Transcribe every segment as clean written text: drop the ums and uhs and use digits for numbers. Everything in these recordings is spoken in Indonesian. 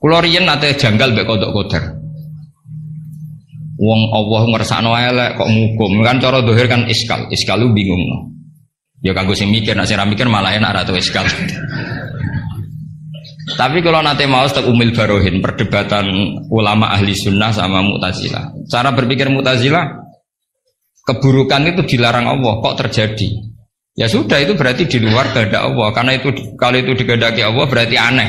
Kula riyen nate janggal mbek kodok qadar. Wong Allah ngersakno elek kok ngukum kan cara zahir kan iskal lu bingung. Ya kanggo sing mikir, nek sing ra mikir malah enak ra tau iskal. Tapi kalau nate mau tak Umil Barohin perdebatan ulama ahli sunnah sama Mu'tazilah. Cara berpikir Mu'tazilah, keburukan itu dilarang Allah, kok terjadi? Ya sudah, itu berarti di luar kehendak Allah. Karena itu kalau itu dikehendaki Allah berarti aneh.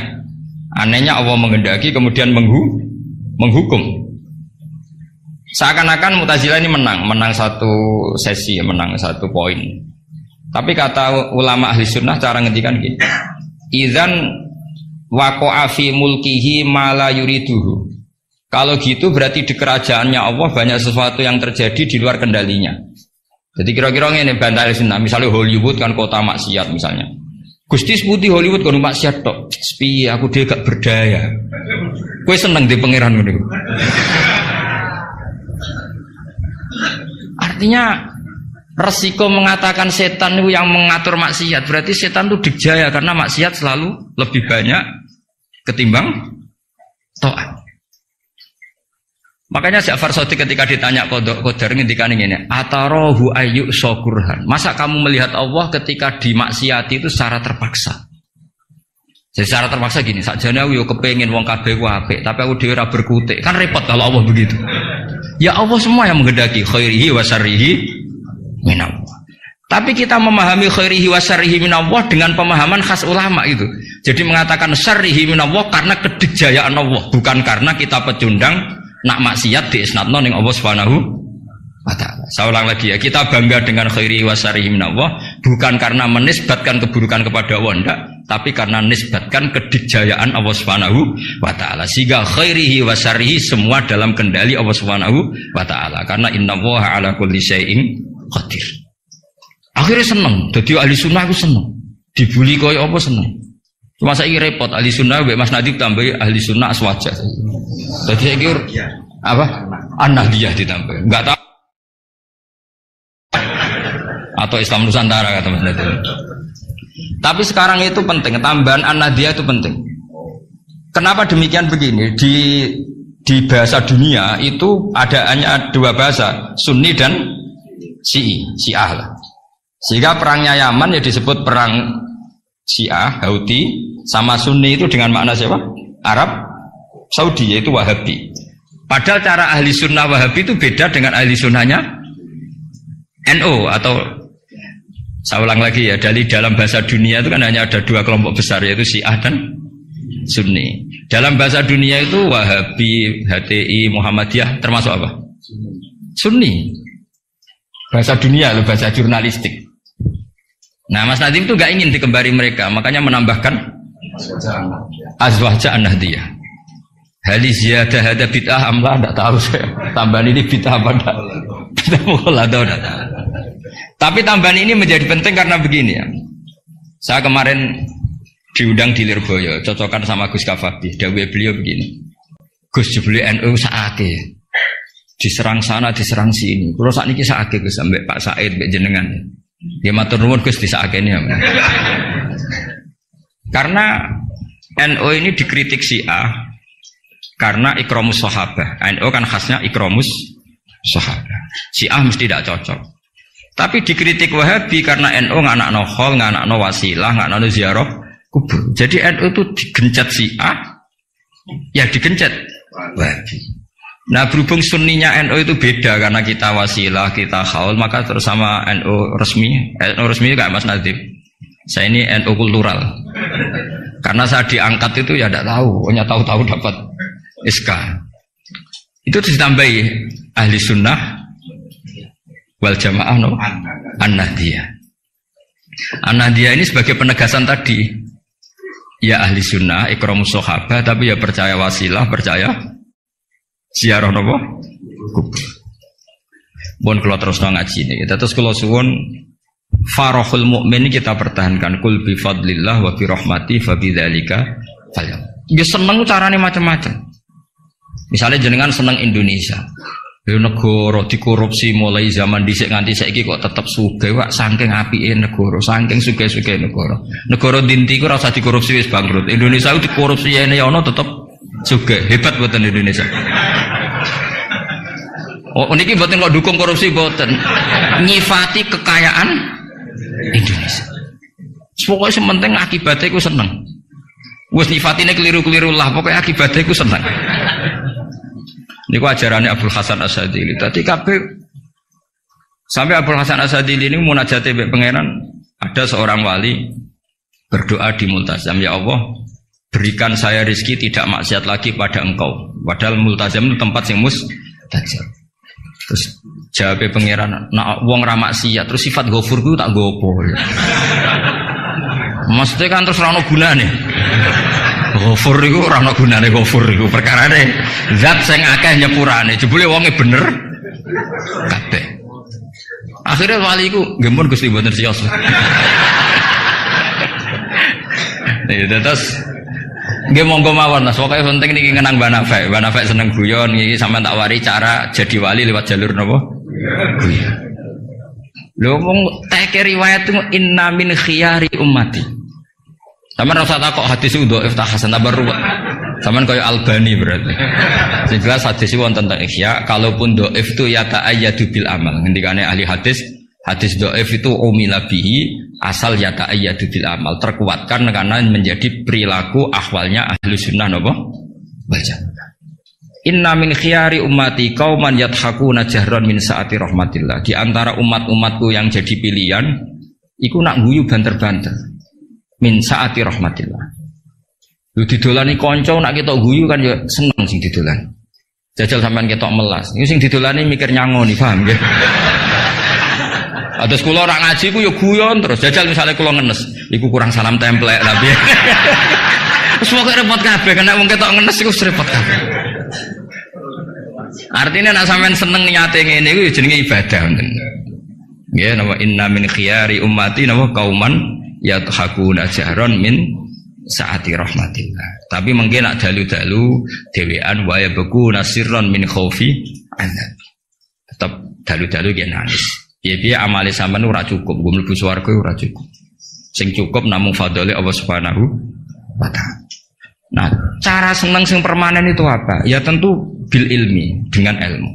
Anehnya Allah menghendaki kemudian menghukum. Seakan-akan Mu'tazilah ini menang satu sesi, menang satu poin. Tapi kata ulama ahli sunnah cara ngendikan gini, idzan waqa'a fi mulkihi ma la yuriduhu. Kalau gitu berarti di kerajaannya Allah banyak sesuatu yang terjadi di luar kendalinya. Jadi kira-kira ini bantah ahli sunnah, misalnya Hollywood kan kota maksiat misalnya. Gusti sebuti Hollywood kan maksiat tok. Sepi aku dia gak berdaya. Kowe seneng di pangeran ngono. Artinya resiko mengatakan setan itu yang mengatur maksiat, berarti setan itu dijaya karena maksiat selalu lebih banyak ketimbang taat. Makanya Ja'far Shadiq ketika ditanya Qadar ngendikan ngene, "Atarahu ayyuk syukurhan." Masa kamu melihat Allah ketika dimaksiati itu secara terpaksa? Jadi secara terpaksa gini, sakjane aku yo kepengin wong kabeh ku apik, tapi aku dhewe ora berkutik. Kan repot kalau Allah begitu. Ya Allah semua yang menghendaki khairihi wa syarrihi minallah. Tapi kita memahami khairihi wa syarrihi minallah dengan pemahaman khas ulama itu. Jadi mengatakan syarrihi minallah karena kedikjayaan Allah, bukan karena kita pecundang nak maksiat diisnadno ning Allah Subhanahu wa taala. Saya ulang lagi ya, kita bangga dengan khairihi wa syarrihi minallah bukan karena menisbatkan keburukan kepada Allah, enggak, tapi karena nisbatkan kedikjayaan Allah Subhanahu wa taala. Sehingga khairihi wa syarrihi semua dalam kendali Allah Subhanahu wa taala. Karena innallaha ala kulli syai'in qadir. Akhirnya seneng, jadi ahli sunnah aku seneng. Dibuli koyo apa seneng. Cuma saya repot ahli sunnah mbek Mas Nadib tambah ahli sunnah aswaja. Jadi saya kira apa? An-Nahdiyah ditambah. Enggak tahu. Atau Islam Nusantara kata Mas Nadib. Tapi sekarang itu penting, tambahan An-Nahdiyah itu penting. Kenapa demikian begini? Di bahasa dunia itu hanya dua bahasa, Sunni dan Syiah lah. Sehingga perangnya Yaman ya disebut perang Syiah, Houthi, sama Sunni itu dengan makna siapa? Arab Saudi, yaitu Wahabi. Padahal cara ahli sunnah Wahabi itu beda dengan ahli sunnahnya NU atau saya ulang lagi ya, dari dalam bahasa dunia itu kan hanya ada dua kelompok besar, yaitu Syiah dan Sunni. Dalam bahasa dunia itu Wahabi, HTI, Muhammadiyah termasuk apa? Sunni. Bahasa dunia loh, bahasa jurnalistik. Nah Mas Nadim itu gak ingin dikembari mereka, makanya menambahkan azwajah an-nahdiyah. Hali ziyadah ada bid'ah amlah, tidak tahu saya. Tambahan ini bid'ah apa enggak? Bid'ah mukhalatah enggak tahu. Tapi tambahan ini menjadi penting karena begini ya. Saya kemarin diundang di Lirboyo, cocokan sama Gus Kafabi. Dawuh beliau begini. Gus jebule NU sakake. Diserang sana, diserang sini. Kalau saat ini sakake Gus sampai Pak Said, mbek jenengan. Dia matur nuwun Gus disakeni ya. Karena NU ini dikritik Syiah karena ikramus sahabah. NU kan khasnya ikramus sahabah. Syiah mesti tidak cocok. Tapi dikritik Wahabi karena NU nganakno khol, nganakno wasilah, nganakno ziarah kubur. Jadi NU itu digencet Syiah, ya digencet Wahabi. Nah berhubung sunninya NU itu beda karena kita wasilah, kita khol, maka terus sama NU resmi kayak Mas Nadib. Saya ini NU kultural. Karena saya diangkat itu ya tidak tahu, hanya tahu-tahu dapat SK. Itu ditambahi ahli sunnah wal jamaah no? An-Nahdiyah. An-Nahdiyah ini sebagai penegasan tadi. Ya ahli sunnah, ikramus sahabah, tapi ya percaya wasilah, percaya ziarah nopo kubur. Bon kalau terus ngaji ini, kita terus kalau suwun farahul mukmin kita pertahankan kul bi fadlillah wa bi rahmati fa bidzalika falyam. Ya seneng carane macam-macam. Misalnya jenengan seneng Indonesia. Ya negara dikorupsi mulai zaman dhisik nganti saiki kok tetep sugih wak saking apike negara, saking sugih-sugih negara. Negara dinti ku ora usah dikorupsi wis bangkrut. Indonesia itu dikorupsi ene ya ono tetep juga hebat buatan Indonesia. Oh, niki mboten kok dukung korupsi mboten. Nyifati kekayaan Indonesia. Pokoknya sementing akibatnya ku seneng. Wes nyifatine keliru-keliru lah, pokoknya akibatnya ku seneng. Niku ajarannya Abdul Hasan Asadili. Tadi kabeh sampai Abdul Hasan Asadili ini munajate mbek pangeran, ada seorang wali berdoa di multazam, ya Allah, berikan saya rezeki tidak maksiat lagi pada engkau. Padahal multazam itu tempat yang mustajab. Terus jawab pangeran, nak wong ra maksiat, terus sifat ghafur ku tak gopo. Maksudnya kan terus ora ono gunane. Ghafur iku ora ono gunane ghafur iku perkarane zat sing akeh nyepurane. Jebule wonge bener kabeh. Akhirnya wali iku nggih mun Gusti mboten siyos. Terus nggih monggo mawon Mas, pokoke penting niki ngenang Mbak Nafek. Mbak Nafek seneng guyon iki sampean tak wari cara jadi wali lewat jalur napa? Guyon. Lho wong teke riwayat itu inna min khiyari ummati. Sampeyan ora usah takok hadis itu dhaif ta hasan ta baru. Sampeyan kaya Albani berarti. Sing jelas hadis wonten tentang ihya, kalaupun dhaif itu ya ta'ayyadu bil amal. Ngendikane ahli hadis dhaif itu umila bihi asal ya ta'ayyadu bil amal, terkuatkan karena menjadi perilaku ahwalnya ahli sunnah napa? Baca. Inna min khiyari ummati qauman yadhakuna jahran min saati rahmatillah. Di antara umat-umatku yang jadi pilihan iku nak guyu banter-banter min saati rahmatillah. Lu didolani kanca nak ketok guyu kan ya seneng sing didolan. Jajal sampean ketok melas. Iku sing didolani mikir nyangoni, paham nggih? Atus kula ora ngaji ku ya guyon terus. Jajal misalnya kula ngenes, iku kurang salam templek tapi. Wis kok repot kabeh kena wong ketok ngenes iku repot kabeh. Artinya nak sampean seneng niate ngene iku jenenge ibadah ngoten. Nggih napa inna min khiyari ummati napa kauman yadhakuna jahran min saati rahmatillah. Tapi mungkin nak dalu-dalu dhewean wa yabku nasirron min khaufi azab. Tetap dalu-dalu ge nangis. Piye-piye amale sampean ora cukup, nggo mlebu swarga ora cukup. Sing cukup namung fadhole Allah Subhanahu wa taala. Nah, cara senang sing permanen itu apa? Ya tentu bil ilmi, dengan ilmu.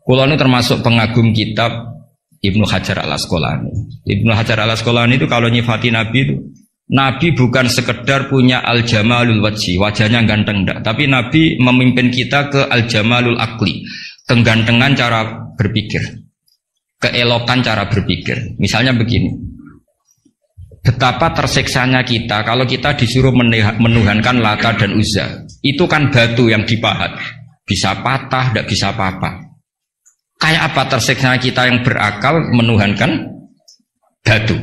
Kula nu termasuk pengagum kitab Ibnu Hajar Al-Asqalani. Ibnu Hajar Al-Asqalani itu kalau nyifati Nabi itu, Nabi bukan sekedar punya al-jamalul wajhi, wajahnya ganteng enggak, tapi Nabi memimpin kita ke al-jamalul akli, kegantengan cara berpikir, keelokan cara berpikir. Misalnya begini. Betapa tersiksanya kita kalau kita disuruh menuhankan Lata dan Uzza. Itu kan batu yang dipahat, bisa patah, tidak bisa apa-apa. Kayak apa tersiksanya kita yang berakal menuhankan batu.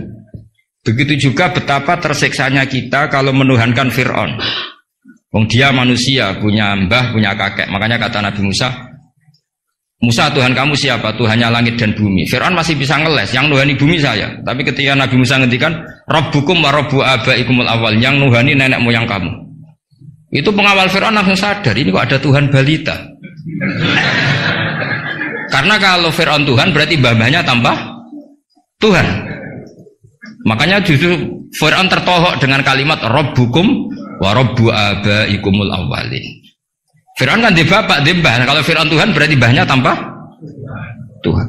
Begitu juga betapa tersiksanya kita kalau menuhankan Fir'aun. Wong dia manusia, punya mbah, punya kakek. Makanya kata Nabi Musa, Musa Tuhan kamu siapa? Tuhannya langit dan bumi. Fir'aun masih bisa ngeles, yang nuhani bumi saya. Tapi ketika Nabi Musa ngendikan Rabbukum wa Rabbu abaikumul awal, yang nuhani nenek moyang kamu. Itu pengawal Fir'aun langsung sadar, ini kok ada Tuhan balita. Karena kalau Fir'aun Tuhan berarti mbah-mbahnya tambah Tuhan. Makanya justru Fir'aun tertohok dengan kalimat Rabbukum wa Rabbu abaikumul awalin. Fir'aun kan di bapak, di mbah. Kalau Fir'aun Tuhan berarti mbahnya tambah Tuhan.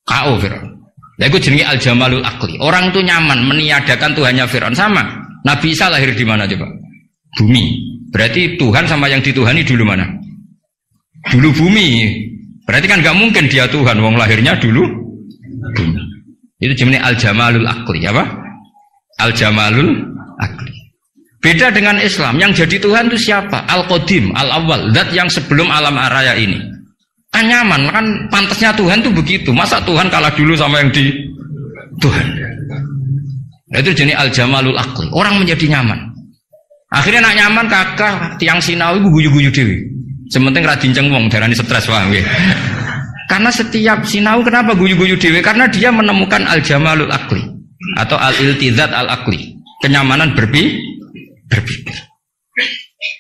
K.O. Fir'aun. Ya itu jenenge al-jamalul akli. Orang itu nyaman meniadakan Tuhannya Fir'aun. Sama. Nabi Isa lahir di mana coba? Bumi. Berarti Tuhan sama yang dituhani dulu mana? Dulu bumi. Berarti kan gak mungkin dia Tuhan. Wong lahirnya dulu bumi. Itu jenenge al-jamalul akli. Apa? Al-jamalul akli. Beda dengan Islam, yang jadi Tuhan itu siapa? Al-Qadim, Al-Awwal, zat yang sebelum alam raya ini. Kan nyaman, kan pantasnya Tuhan itu begitu. Masa Tuhan kalah dulu sama yang di Tuhan? Nah, itu jenis Al-Jamalul Aqli. Orang menjadi nyaman. Akhirnya nak nyaman kakak tiang Sinau itu guyu-guyu dewi. Sementing radinceng wong, darani stres paham ya. Karena setiap Sinau kenapa guyu-guyu dewi? Karena dia menemukan Al-Jamalul Aqli atau Al-Iltizat Al-Aqli. Kenyamanan berpikir.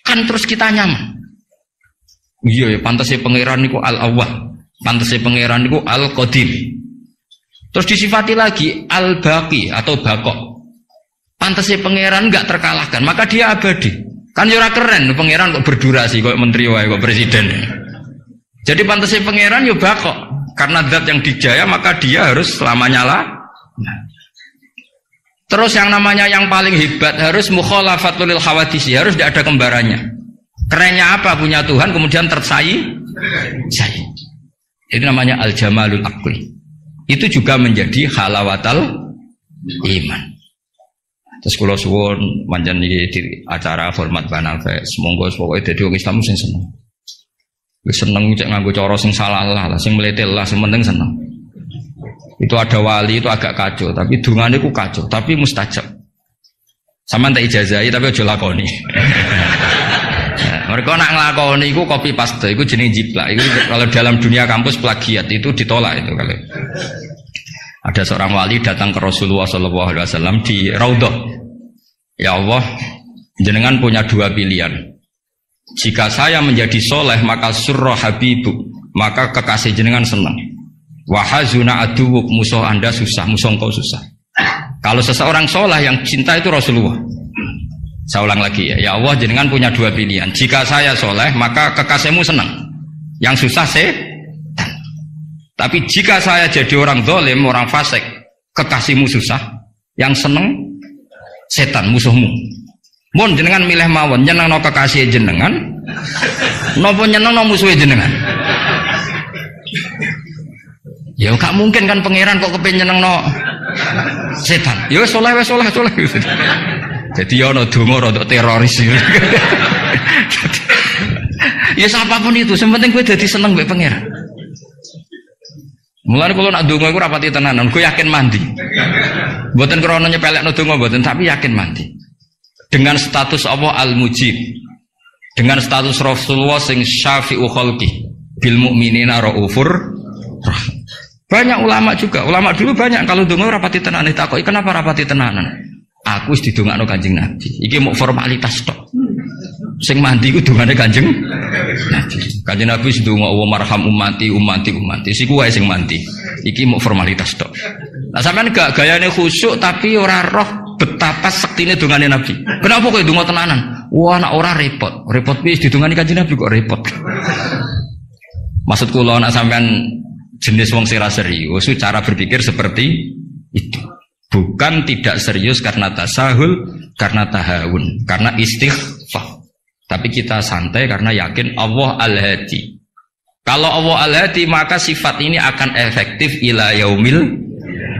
Kan terus kita nyaman. Iya ya, pantasnya pangeran niku al-awwal, pantasnya pangeran niku al-qadim. Terus disifati lagi al-baqi atau bakok. Pantasnya pangeran enggak terkalahkan, maka dia abadi. Kan yo ora keren pangeran kok berdurasi kok menteri wae kok presiden. Jadi pantasnya pangeran yo bakok karena zat yang dijaya maka dia harus selamanya lah. Terus yang namanya yang paling hebat harus mukhalafatul lil hawadisi, harus tidak ada kembarannya. Kerennya apa punya Tuhan kemudian tersaing? Itu namanya al-jamalul aqli. Itu juga menjadi halawatal iman. Terus kula suwun manjen iki di acara hormat banafes, monggo pokoke dadi wong Islam sing seneng. Wis seneng cek nganggo cara sing salah lah, sing mletel lah, sing penting seneng. Itu ada wali itu agak kacau, tapi dungane ku kacau, tapi mustajab. Sampeyan tak ijazahi tapi aja lakoni. Mereka nak ngelakoni itu copy paste, itu jenis jiplak. Itu kalau dalam dunia kampus plagiat itu ditolak itu kalau. Ada seorang wali datang ke Rasulullah SAW di Raudhah. Ya Allah, jenengan punya dua pilihan. Jika saya menjadi soleh maka surra habibu, maka kekasih jenengan senang. Wahazuna aduwuk, musuh anda susah, musuh engkau susah. Kalau seseorang soleh yang cinta itu Rasulullah. Saya ulang lagi ya Allah jenengan punya dua pilihan. Jika saya soleh maka kekasihmu senang, yang susah setan. Tapi jika saya jadi orang zalim, orang fasik, kekasihmu susah, yang senang setan musuhmu. Mun jenengan milih mawon nyenengno kekasih jenengan, napa nyenengno musuhe jenengan? Ya gak mungkin kan pangeran kok kepen nyenengno setan. Ya wis soleh. Jadi ya ono donga rodok teroris. Ya siapapun itu, yang penting gue jadi seneng mbek pangeran. Mulane kalau nak donga iku rapati tenanan, gue yakin mandi. Mboten krana nyepelekno donga mboten, tapi yakin mandi. Dengan status Allah Al-Mujib. Dengan status Rasulullah sing syafi'u khalqi bil mukminina raufur rahim. Banyak ulama juga, ulama dulu banyak kalau donga rapati tenanan ditakoki kenapa rapati tenanan? Aku wis didongakno Kanjeng Nabi. Iki mau formalitas tok. Sing mandi ku dongane Kanjeng Nabi. Kanjeng Nabi wis ndonga wa marham ummati. Siku wae sing mandi. Iki mau formalitas tok. Nah sampean gak gayane khusyuk tapi ora roh betapa sektine dongane Nabi. Kenapa kok ndonga tenanan? Wah nek ora repot. Repot wis didongani Kanjeng Nabi kok repot. Maksud kula nek sampean jenis wong sira serius, cara berpikir seperti itu. Bukan tidak serius karena tasahul, karena tahawun, karena istighfar. Tapi kita santai karena yakin Allah Al-Hadi. Kalau Allah Al-Hadi maka sifat ini akan efektif ila yaumil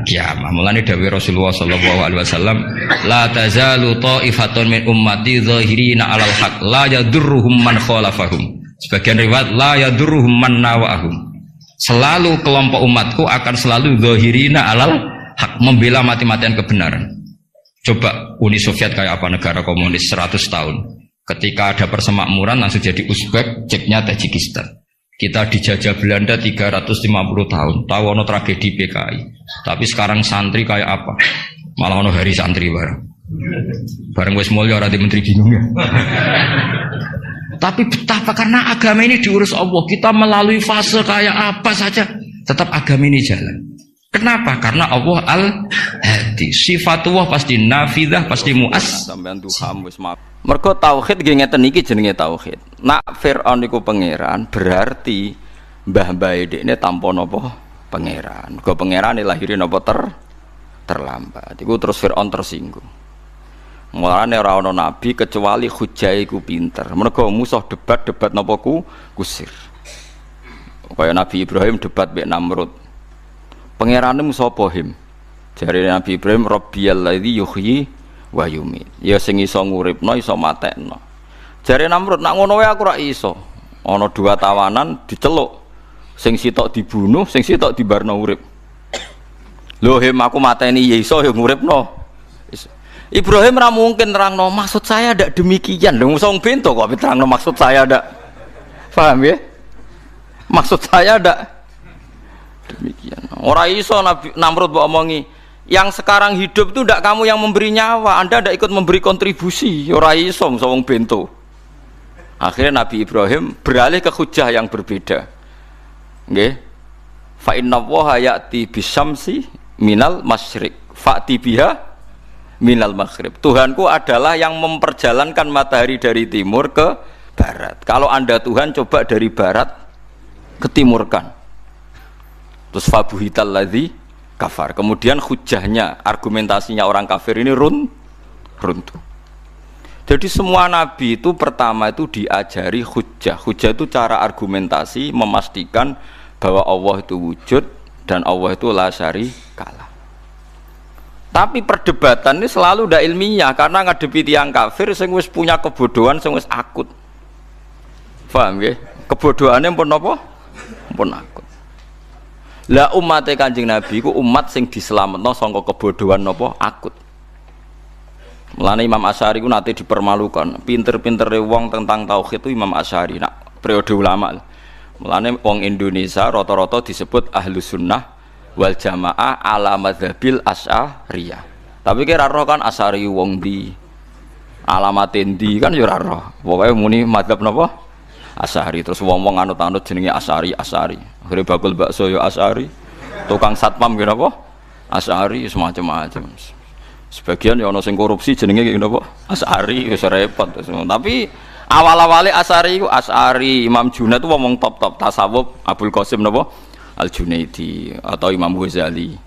qiyamah. Mulane dawuh Rasulullah sallallahu alaihi wasallam, la tazalu ta'ifatun min ummati zahirina 'alal haq la yadurruhum man khalafahum. Sebagian riwayat la yadurruhum man nawahum. Selalu kelompok umatku akan selalu zahirina 'alal hak, membela mati-matian kebenaran. Coba Uni Soviet kayak apa, negara komunis 100 tahun. Ketika ada persemakmuran langsung jadi Uzbek, ceknya Tajikistan. Kita dijajah Belanda 350 tahun. Tahu ono tragedi PKI. Tapi sekarang santri kayak apa? Malah ono hari santri bareng wis mulya ora di menteri bingung ya. Tapi betapa karena agama ini diurus Allah, kita melalui fase kayak apa saja tetap agama ini jalan. Kenapa? Karena Allah Al-Hadi. Sifatullah pasti nafidah, pasti muas. Sampeyan Tuhan wis maaf. Mergo tauhid nggih ngeten iki jenenge tauhid. Nak Firaun niku pangeran, berarti mbah-mbah dekne tanpa napa pangeran. Mergo pangerane lahire napa terlambat. Iku terus Firaun tersinggung. Mulane ora ana nabi kecuali hujjah iku pinter. Mergo musuh debat napa kusir. Kaya Nabi Ibrahim debat mbek Namrud. Pangerane sapa him? Jare Nabi Ibrahim Rabbiyal ladzi yuhyi wa yumiit. Ya sing iso nguripno iso matekno. Jare Namrud nak ngono wae aku ora iso. Ana dua tawanan diceluk. Sing sitok dibunuh, sing sitok dibarno urip. Lho him aku mateni ya iso ya nguripno. Ibrahim ra mungkin nerangno maksud saya ndak demikian. Lho wong bento kok terangno maksud saya ndak. Paham ya? Maksud saya ndak demikian. Ora iso Namrud mbok omongi, yang sekarang hidup itu ndak kamu yang memberi nyawa, Anda ndak ikut memberi kontribusi. Ora iso wong bento. Akhirnya Nabi Ibrahim beralih ke hujah yang berbeda. Nggih. Fa inna waha ya'ti bisyamsi minal masyriq. Fa'ti biha minal maghrib. Tuhanku adalah yang memperjalankan matahari dari timur ke barat. Kalau Anda Tuhan, coba dari barat ke timurkan. Terus fabuhital ladzi kafar. Kemudian hujahnya, argumentasinya orang kafir ini runtuh. Jadi semua nabi itu pertama itu diajari hujah. Hujah itu cara argumentasi memastikan bahwa Allah itu wujud dan Allah itu la syarikalah. Tapi perdebatan ini selalu tidak ilmiah karena ngadepi tiang kafir sing wis punya kebodohan sing wis akut. Paham nggih? Kebodohane pun apa? Pun akut. Lah umat Kanjeng Nabi ku umat sing dislametno saka kebodohan napa? Akut. Mulane Imam Asy'ari ku nate dipermalukan. Pinter-pintere wong tentang tauhid itu Imam Asy'ari nak periode ulama. Mulane wong Indonesia rata-rata disebut Ahlus Sunnah wal Jamaah ala madzhabil Asy'ariyah. Tapi kira roh kan Asy'ari wong di alamat endi kan ya ora roh. Pokoke muni madzhab napa? Asy'ari. Terus wong-wong anut-anut jenenge Asy'ari. Akhire bakul bakso ya Asy'ari. Tukang satpam kira apa? Asy'ari semacam-macam. Sebagian ya ana sing korupsi jenenge napa? Asy'ari wis repot. Tapi awal-awale Asy'ari iku Asy'ari, Imam Junaid itu ngomong top-top tasawuf, Abdul Qasim napa? Al-Junaidi atau Imam Ghazali.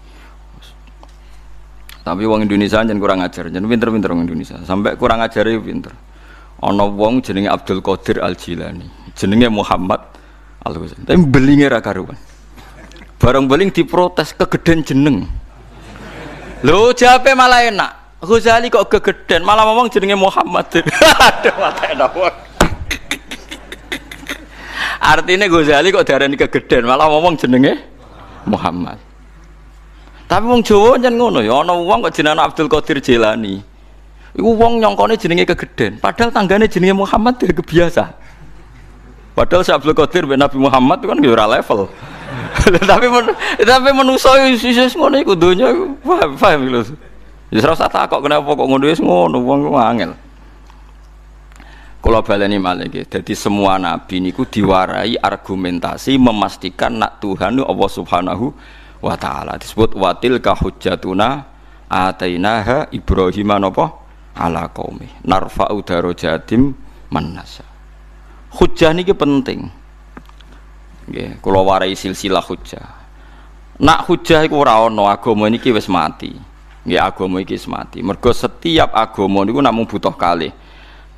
Tapi wong Indonesia jan kurang ajar, jan pinter-pinter wong Indonesia. Sampai kurang ajare pinter. Ana wong jenenge Abdul Qadir Al-Jilani, jenenge Muhammad Al-Ghazali. Tapi belinge ra karuan. Bareng beling diprotes kegeden jeneng. Lho jape malah enak. Ghazali kok gegeden, malah ngomong jenenge Muhammad. Aduh mate wong. Artinya Ghazali kok darani kegeden, malah ngomong jenenge Muhammad. Tapi wong Jawa jan ngono ya, ana wong kok jenenge Abdul Qadir Jilani. Iku wong nyongkone jenenge kegeden, padahal tanggane jenenge Muhammad ya kebiasa. Padahal Abdul Qadir ben Nabi Muhammad itu kan ya ora level. tapi manusa isis ngono iku donya paham lho. Ya ora usah takok kenapa kok ngono wis ngono wong angel. Kula baleni malih nggih. Dadi semua nabi niku diwarai argumentasi memastikan nak Tuhan Allah Subhanahu wa taala. Disebut watil ka hujjatuna atainaha Ibrahim napa ala qaumi. Narfa'u darajatim man nasya. Hujjah niki penting. Nggih, kula warai silsilah hujjah. Nak hujjah iku ora ana, agama niki wis mati. Nggih, agama iki wis mati. Mergo setiap agama niku namung butuh kalih.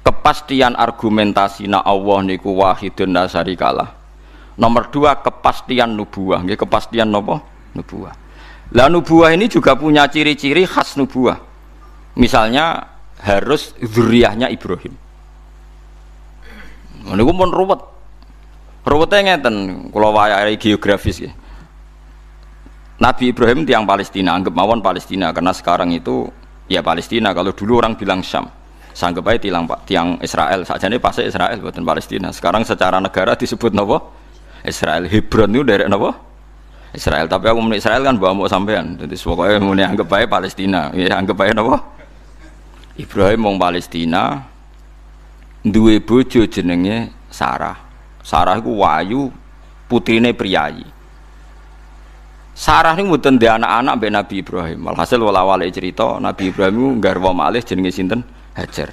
Kepastian argumentasi na Allah niku wahidun la syarikalah. Nomor 2 kepastian nubuwah, nggih kepastian napa? Nubuwah. Lah nubuwah ini juga punya ciri-ciri khas nubuwah. Misalnya harus dzurriyyahnya Ibrahim. Niku pun ruwet. Ruwete ngeten, kula wayahe geografis ya. Nabi Ibrahim tiang Palestina, anggap mawon Palestina karena sekarang itu ya Palestina, kalau dulu orang bilang Syam. Sanggep ae tiang Israel, sakjane pas Israel buatan Palestina. Sekarang secara negara disebut napa? Israel. Hebron itu dari napa? Israel. Tapi aku muni Israel kan mbok sampean. Dadi pokoke muni anggap ae Palestina. Ya anggap ae napa? Ibrahim wong Palestina duwe bojo jenenge Sarah. Sarah iku wayu, putrine priyayi. Sarah ini mboten ndek anak-anak mbek Nabi Ibrahim. Walhasil wala-wale cerita Nabi Ibrahim iku garwa malih jenenge sinten? Hajar.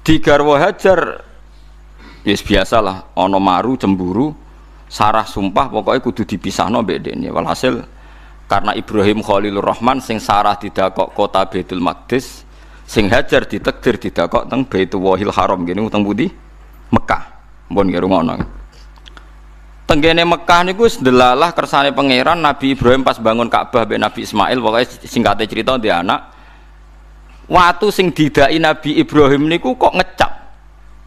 Di garwa Hajar yes biasalah ana maru cemburu, Sarah sumpah pokoknya kudu dipisahno mbek dekne. Walhasil karena Ibrahim Khalilur Rahman sing Sarah didakok kota Baitul Maqdis, sing Hajar ditakdir didakok teng Baitullahil Haram ngene teng pundi? Mekah. Mpun nggih rungono. Tenggene Mekah niku wis ndelalah kersane pangeran. Nabi Ibrahim pas bangun Ka'bah mbek Nabi Ismail, pokoknya singkate cerita dia anak. Watu sing didai Nabi Ibrahim niku kok ngecap.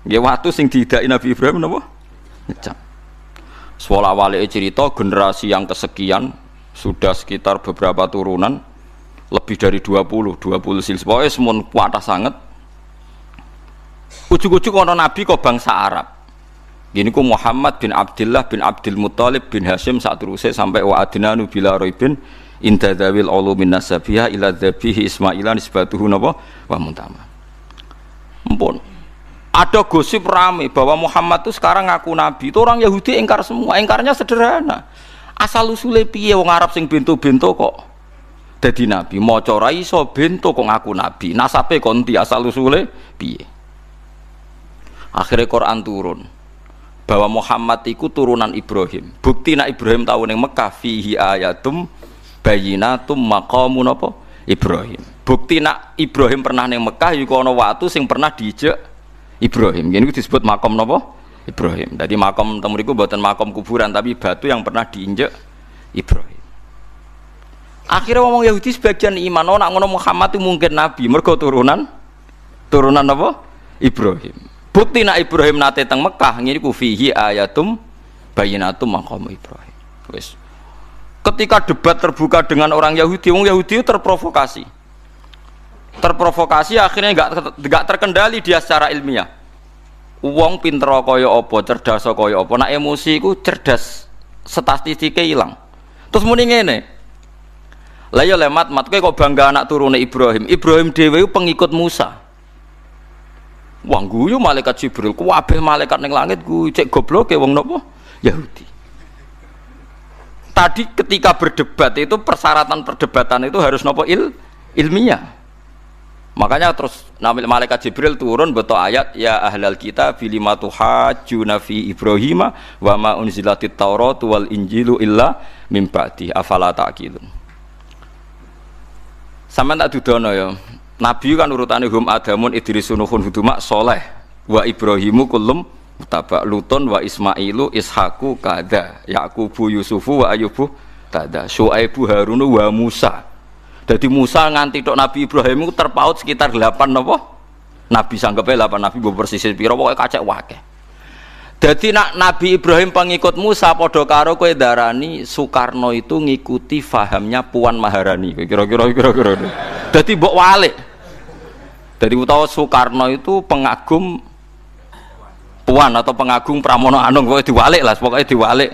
Nggih watu sing didai Nabi Ibrahim napa? Ngecap. Swala awale cerita generasi yang kesekian sudah sekitar beberapa turunan lebih dari 20 silsilah. Pokoke semun kuatah sanget. Ujug-ujug ana nabi kok bangsa Arab. Gini ku Muhammad bin Abdullah bin Abdul Muthalib bin Hashim saterusé sampai wa adnanu bila raibin inda dzawil ulumin nasabiyah ila dzabihi Ismailan nisbatuhu napa wa muntama. Ampun. Ada gosip rame bahwa Muhammad itu sekarang ngaku nabi. Itu orang Yahudi ingkar semua. Ingkarnya sederhana. Asal usule piye wong Arab sing bento-bento kok dadi nabi. Maca ra iso bento kok ngaku nabi. Nasabe kon ndi asal usule piye? Akhirnya Quran turun bahwa Muhammad iku turunan Ibrahim. Bukti nak Ibrahim tahu ning Mekah fihi ayatum bayyinatum maqamun apa? Ibrahim. Bukti nak Ibrahim pernah ning Mekah iku ana watu sing pernah diijek Ibrahim. Ini disebut makam napa? Ibrahim. Jadi makam temu niku mboten makam kuburan tapi batu yang pernah diinjek Ibrahim. Akhirnya ngomong Yahudi sebagian iman, nak ngono Muhammad itu mungkin nabi, mergo turunan apa? Ibrahim. Bukti nak Ibrahim nate teng Mekah ngene ku fihi ayatum bayyinatum maqam Ibrahim. Wis. Ketika debat terbuka dengan orang Yahudi, wong Yahudi terprovokasi. Terprovokasi akhirnya enggak terkendali dia secara ilmiah. Wong pinter kaya apa, cerdas kaya apa, nak emosi iku cerdas statistike ilang. Terus muni ngene. Lah ya lemat mat kowe kok bangga anak turune Ibrahim. Ibrahim dhewe pengikut Musa. Wong guyu malaikat Jibril, kabeh malaikat ning langit ku cek gobloke wong napa? Yahudi. Tadi ketika berdebat itu persyaratan perdebatan itu harus napa ilmiah. Makanya terus malaikat Jibril turun beto ayat ya ahlal kitab lima tuhajjuna fi Ibrahim wa ma unzilatit Tauratu wal Injilu illa mim ba'di afala ta'qilun. Sampeyan tak dudono ya. Nabi kan urutane hum Adamun Idrisun Nuhun Huduma Saleh wa Ibrahimu kullum mutabak Lutun wa Ismailu Ishaku kada Yaqubu Yusufu wa Ayubu kada Syuaibu Harunu wa Musa. Jadi Musa nganti tok Nabi Ibrahim itu terpaut sekitar 8 napa? Nabi sanggepe 8 nabi mbok persisih pira pokoke kacek wakeh. Jadi nak Nabi Ibrahim pengikut Musa padha karo kowe darani Soekarno itu ngikuti fahamnya Puan Maharani. Kira-kira. Jadi mbok walik. Jadi utawa Soekarno itu pengagum Puan atau pengagum Pramono Anung pokoke diwalik lah, pokoke diwalik.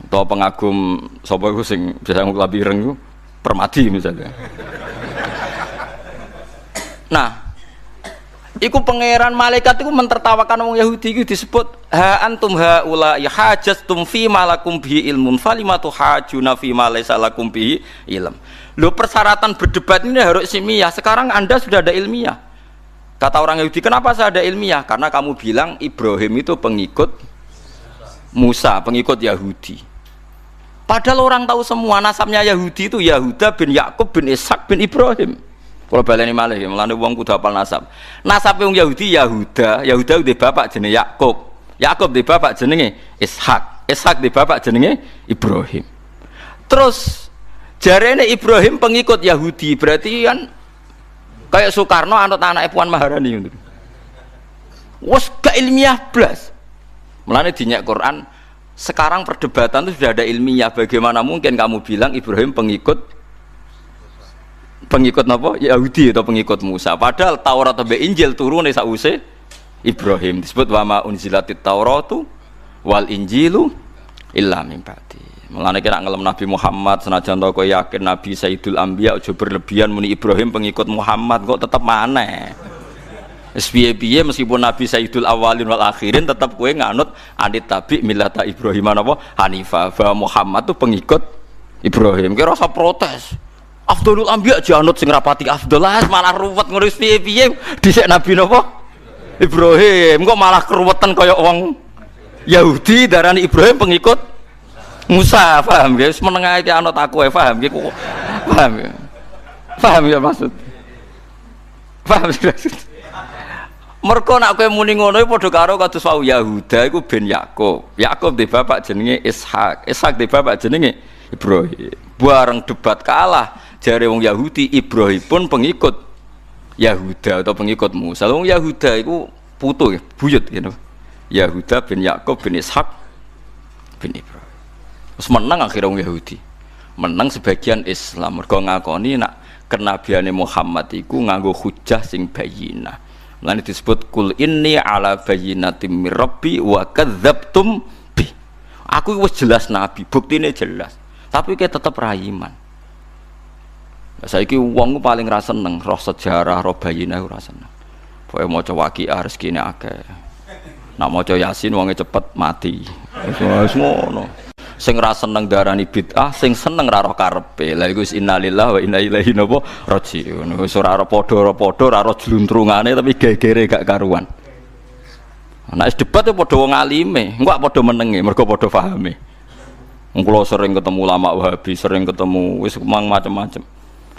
Utawa pengagum sapa iku sing biasa nglabi ireng iku Permadi misalnya. Nah, iku pangeran malaikat iku mentertawakan wong Yahudi iku disebut ha antum haula yahajjatum fi malakum bi ilmun falimatu hajuna fi ma laysa lakum bi ilm. Lho persyaratan berdebat ini harus ilmiah. Sekarang Anda sudah ada ilmiah. Kata orang Yahudi, kenapa saya ada ilmiah? Karena kamu bilang Ibrahim itu pengikut Musa, pengikut Yahudi. Padahal orang tahu semua nasabnya Yahudi itu Yahuda bin Yakub bin Ishak bin Ibrahim. Kalau baleni malih ya, melane wong kudu hafal nasab. Nasab wong Yahudi Yahuda, Yahuda di bapak jenenge Yakub. Yakub di bapak jenenge Ishak. Ishak di bapak jenenge Ibrahim. Terus jarene Ibrahim pengikut Yahudi, berarti kan kayak Soekarno anut anake Puan Maharani ngono. Wes gak ilmiah blas. Melane dinyek Quran sekarang perdebatan itu sudah ada ilmiah. Bagaimana mungkin kamu bilang Ibrahim pengikut napa? Yahudi atau pengikut Musa? Padahal Taurat atau Injil turun sause Ibrahim. Disebut wa ma unzilatit Tauratu wal Injilu illa min ba'di. Mulane kira ngelem Nabi Muhammad senajan to kowe yakin Nabi Sayyidul Anbiya aja berlebihan muni Ibrahim pengikut Muhammad kok tetep maneh. Piye-piye meskipun Nabi Sayyidul Awalin wal Akhirin tetap kowe nganut anit tabi millata Ibrahim napa Hanifah, bahwa Muhammad itu pengikut Ibrahim. Kira rasa protes. Afdhalul Anbiya janut sing rapati afdhal malah ruwet ngurus piye-piye dhisik Nabi napa Ibrahim kok malah keruwetan kaya wong Yahudi darani Ibrahim pengikut Musa. Paham ya? Wis menengae iki anut aku ae paham iki kok. Paham ya? Paham ya maksud? Paham maksud? Mergo nak kowe muni ngono iku padha karo kados wau Yahuda iku bin Yakub. Yakub di bapak jenenge Ishak. Ishak di bapak jenenge Ibrahim. Bareng debat kalah jare wong Yahudi Ibrahim pun pengikut Yahuda atau pengikut Musa. Wong Yahuda iku putu ya, buyut gitu. Yahuda bin Yakub bin Ishak bin Ibrahim. Terus menang akhirnya wong Yahudi. Menang sebagian Islam mergo ngakoni nak kenabiane Muhammad iku nganggo hujjah sing bayyinah. Lan disebut kul inni ala bayyinatin mir rabbi wa kadzabtum bi. Aku wis jelas nabi, buktine jelas. Tapi kayak tetep ra iman. Saiki wong paling ra seneng roh sejarah, roh bayyinah ora seneng. Pokoke maca waqiah rezekine akeh. Nak maca Yasin wonge cepet mati. Wis ngono. Sing ra seneng darani bid'ah, sing seneng ra roh karepe. Lah iku innalillahi wa inna ilaihi raji'un. Wis ora padha-padha ra roh jluntrungane tapi gegere gak karuan. Nek debat padha wong alime, engko padha menenge, mergo padha pahame. Kula sering ketemu ulama Wahabi, sering ketemu wis macam-macam.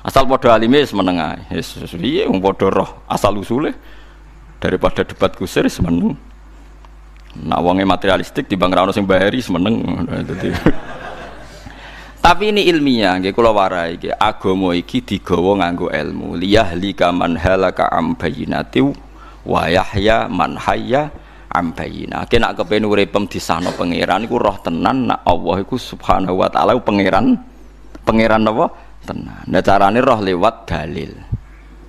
Asal padha alime wis meneng ae. Wis piye wong padha roh asal usule daripada debat kusir wis meneng. Nah wonge materialistik timbang ra ono sing bahari semeneng. Tapi ini ilmiah nggih kula warai nggih agama iki digawa nganggo ilmu liyahlika man halaka am bayyinati wa yahya man hayya am bayyinah. Nek kepen uripem disahno pangeran iku roh tenan nek Allah iku subhanahu wa taala pangeran napa tenan. Nah carane roh lewat dalil.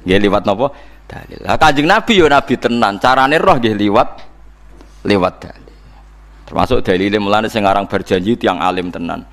Nggih lewat napa? Dalil. Lah Kanjeng Nabi yo nabi tenan, carane roh nggih lewat dalil. Termasuk dalile mulane sing aran berjanji tiyang alim tenan.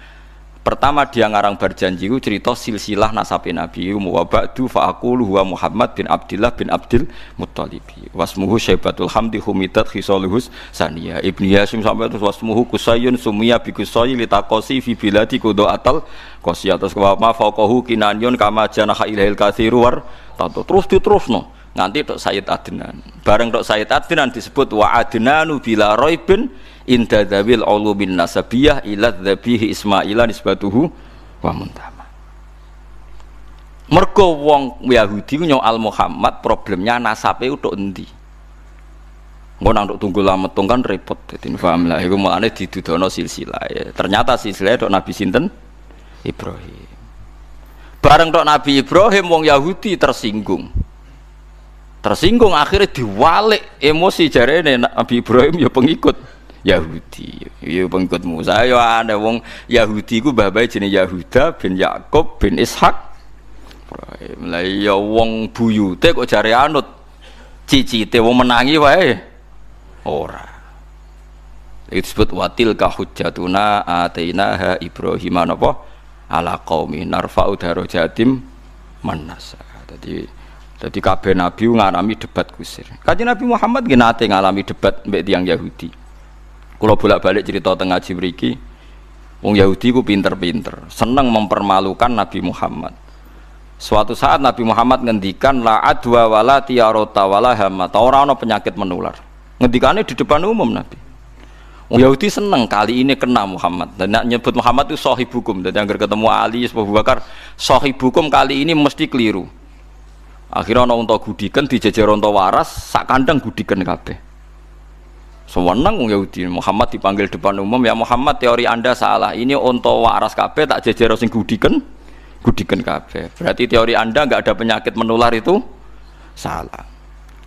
Pertama dia ngarang berjanji ku cerita silsilah nasabe Nabi wa ba'du fa aqulu huwa Muhammad bin Abdullah bin Abdul Muttalib. Wasmuhu Syaibatul Hamdi humidat khisaluhus saniyah. Ibnu Hasyim sampai terus wasmuhu Kusayyun sumiyya bi Kusayy litaqasi fi biladi qudaatal qasiyah atas wa ma faqahu kinanyun kama janaha ilail katsiru war terus diterusno. Nganti tok Sayyid Adnan. Bareng tok Sayyid Adnan disebut wa adnanu bila raibin inda dzawil ulumin nasabiyah ila dzabihi Ismaila nisbatuhu wa muntama. Mergo wong Yahudi nyoal Muhammad problemnya nasabe tok endi. Engko nang tok tunggul lametung kan repot. Dadi paham lah iku mulane didudono silsilah. Ya. Ternyata silsilah tok Nabi sinten? Ibrahim. Bareng tok Nabi Ibrahim wong Yahudi tersinggung akhirnya diwalik emosi jarene Nabi Ibrahim ya pengikut Yahudi ya pengikut Musa ya ada wong Yahudi ku babae jenenge Yahuda bin Yakub bin Ishak Ibrahim lah ya wong buyute kok jare anut cicite wong menangi wae ora itu disebut watil ka hujjatuna atainaha Ibrahim napa ala qaumi narfa'u darajatim manasa jadi kabeh nabi ngalami debat kusir. Kanjeng Nabi Muhammad nggih nate ngalami debat mbek tiyang Yahudi. Kula bolak-balik cerita teng ngaji mriki. Wong Yahudi ku pinter-pinter, seneng mempermalukan Nabi Muhammad. Suatu saat Nabi Muhammad ngendikan la adwa wala tiyarata wala hamata, ora ana penyakit menular. Ngendikane di depan umum Nabi. Wong Yahudi seneng kali ini kena Muhammad. Dan nak nyebut Muhammad itu sahibukum. Dan yang ketemu Ali Abu Bakar, sahibukum kali ini mesti keliru. Akhirnya ana unta gudiken dijejer unta waras sak kandang gudiken kabeh. Sewenang wong Yahudi Muhammad dipanggil depan umum, ya Muhammad teori Anda salah. Ini unta waras kabeh tak jejer sing gudiken kabeh. Berarti teori Anda enggak ada penyakit menular itu salah.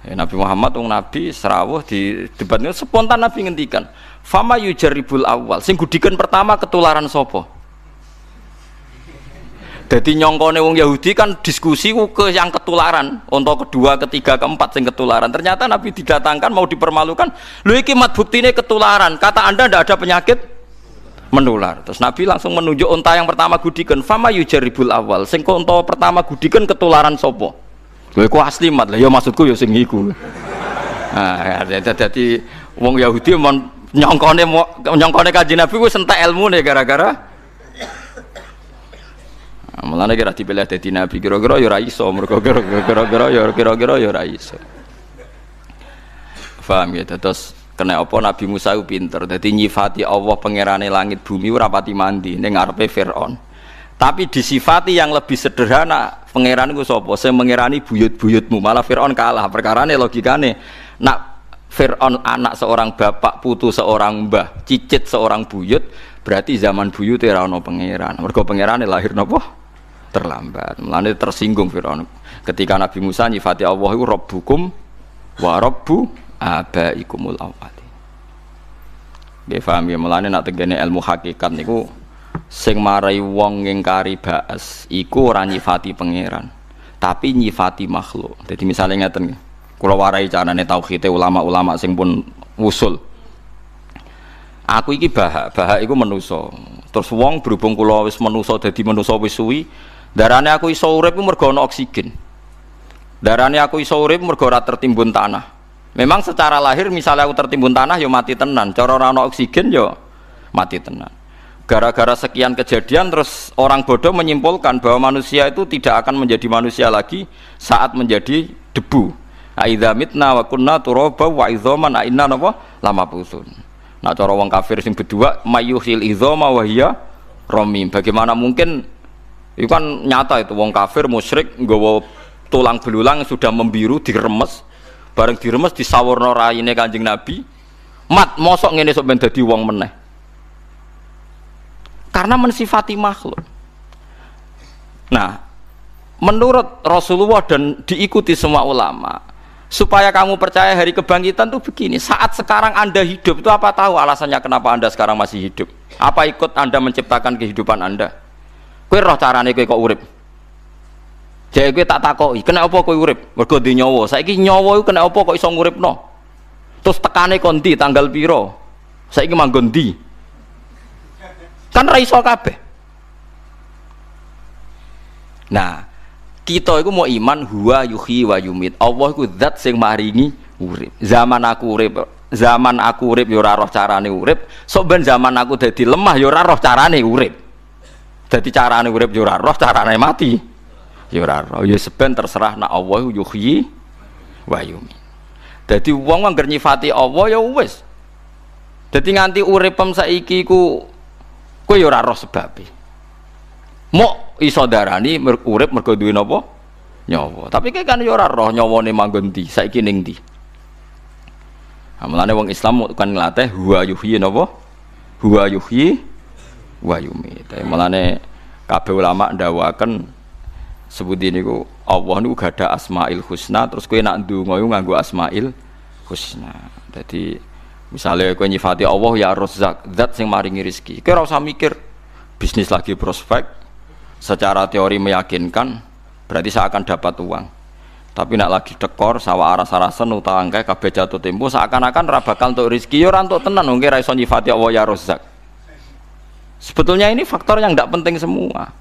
Ya, Nabi Muhammad wong nabi serawuh di debatnya spontan Nabi ngendikan, "Fama yujaribul awal." Sing gudiken pertama ketularan sapa? Jadi nyongkone wong Yahudi kan diskusi ke yang ketularan, untuk kedua, ketiga, keempat sing ketularan. Ternyata Nabi didatangkan mau dipermalukan. Lho iki mat buktine ketularan. Kata Anda ndak ada penyakit menular. Terus Nabi langsung menunjuk unta yang pertama gudiken, fama yujaribul awal. Sing unta pertama gudiken ketularan sapa? Lho iku asli mat. Lah ya maksudku ya sing iku. Nah, dadi wong Yahudi nyongkone Kanjeng Nabi wis entek ilmune gara-gara mulane kira dipilih dadi nabi kira-kira ya ora iso mergo kira-kira ya ora iso. Paham ya terus kena apa Nabi Musa ku pinter dadi nyifati Allah pangerane langit bumi ora pati mandi ning ngarepe Firaun. Tapi disifati yang lebih sederhana pangeran ku sapa sing mengerani buyut-buyutmu malah Firaun kalah perkarane logikane nak Firaun anak seorang bapak putu seorang mbah cicit seorang buyut berarti zaman buyut ora ana pangeran mergo pangerane lahir napa terlambat. Mulane tersinggung Firaun. Ketika Nabi Musa nyifati Allah iku Rabbukum wa Rabbu abaikumul awwalin. Nggih paham ya mulane nek tengene ilmu hakikat niku sing marai wong ngingkari baas iku ora nyifati pangeran, tapi nyifati makhluk. Jadi misalnya ngeten kula warai carane tauhid ulama-ulama sing pun usul. Aku iki bahak iku manusa. Terus wong berhubung kula wis manusa dadi manusa wis suwi darane aku iso urip mergo ana oksigen. Darane aku iso urip mergo ora tertimbun tanah. Memang secara lahir misalnya aku tertimbun tanah ya mati tenan. Cara ora ana oksigen ya mati tenan. gara-gara sekian kejadian terus orang bodoh menyimpulkan bahwa manusia itu tidak akan menjadi manusia lagi saat menjadi debu. Aidza mitna wa kunna turaba wa idzaman inna lama pusun. Nah cara wong kafir sing berdua mayuhil idzama wa hiya ramim. Bagaimana mungkin itu kan nyata itu wong kafir musyrik nggawa tulang belulang sudah membiru diremes. Bareng diremes disawurna raine Kanjeng Nabi. Mat mosok ngene sok ben dadi wong meneh. Karena mensifati makhluk. Nah, menurut Rasulullah dan diikuti semua ulama, supaya kamu percaya hari kebangkitan itu begini, saat sekarang Anda hidup itu apa tahu alasannya kenapa Anda sekarang masih hidup? Apa ikut Anda menciptakan kehidupan Anda? Kowe roh carane kowe kok urip? Jare kowe tak takoki, kena apa kowe urip? Mergo di nyawa. Saiki nyawa iku kena apa kok iso nguripno? Terus tekane kon ndi tanggal piro? Saiki manggon ndi? Kan ra iso kabeh. Nah, kita itu mau iman huwa yuhyi wa yumit. Allah iku zat sing maringi urip. Zaman aku urip ya ora roh carane urip, sok ben zaman aku dadi lemah ya ora roh carane urip. Dadi carane urip ya ora roh, carane mati ya ora roh. Ya seben terserah nak Allah yuhyi wa yumit. Dadi wong angger nyifati Allah ya wis. Dadi nganti uripem saiki ku kowe ya ora roh sebabe. Mok iso darani urip mergo duwe napa? Nyawa. Tapi kowe kan ya ora roh nyawane manggon ndi, saiki ning ndi. Mulane wong Islam kan nglatih huwa yuhyi napa? Huwa yuhyi wa yumit. Mulane kabeh ulama ndhawaken sebuti niku Allah niku gadah asmaul husna, terus kowe nak ndonga iku nganggo asmaul husna. Dadi misalnya kowe nyifati Allah ya Razzaq, zat sing maringi rezeki. Kowe ora usah mikir bisnis lagi prospek, secara teori meyakinkan, berarti saya akan dapat uang. Tapi nak lagi dekor, sawah aras-arasen utang kae kabeh jatuh tempo, seakan-akan ora bakal untuk rezeki, ya ora entuk tenan wong ora iso nyifati Allah ya Razzaq. Sebetulnya ini faktor yang tidak penting semua.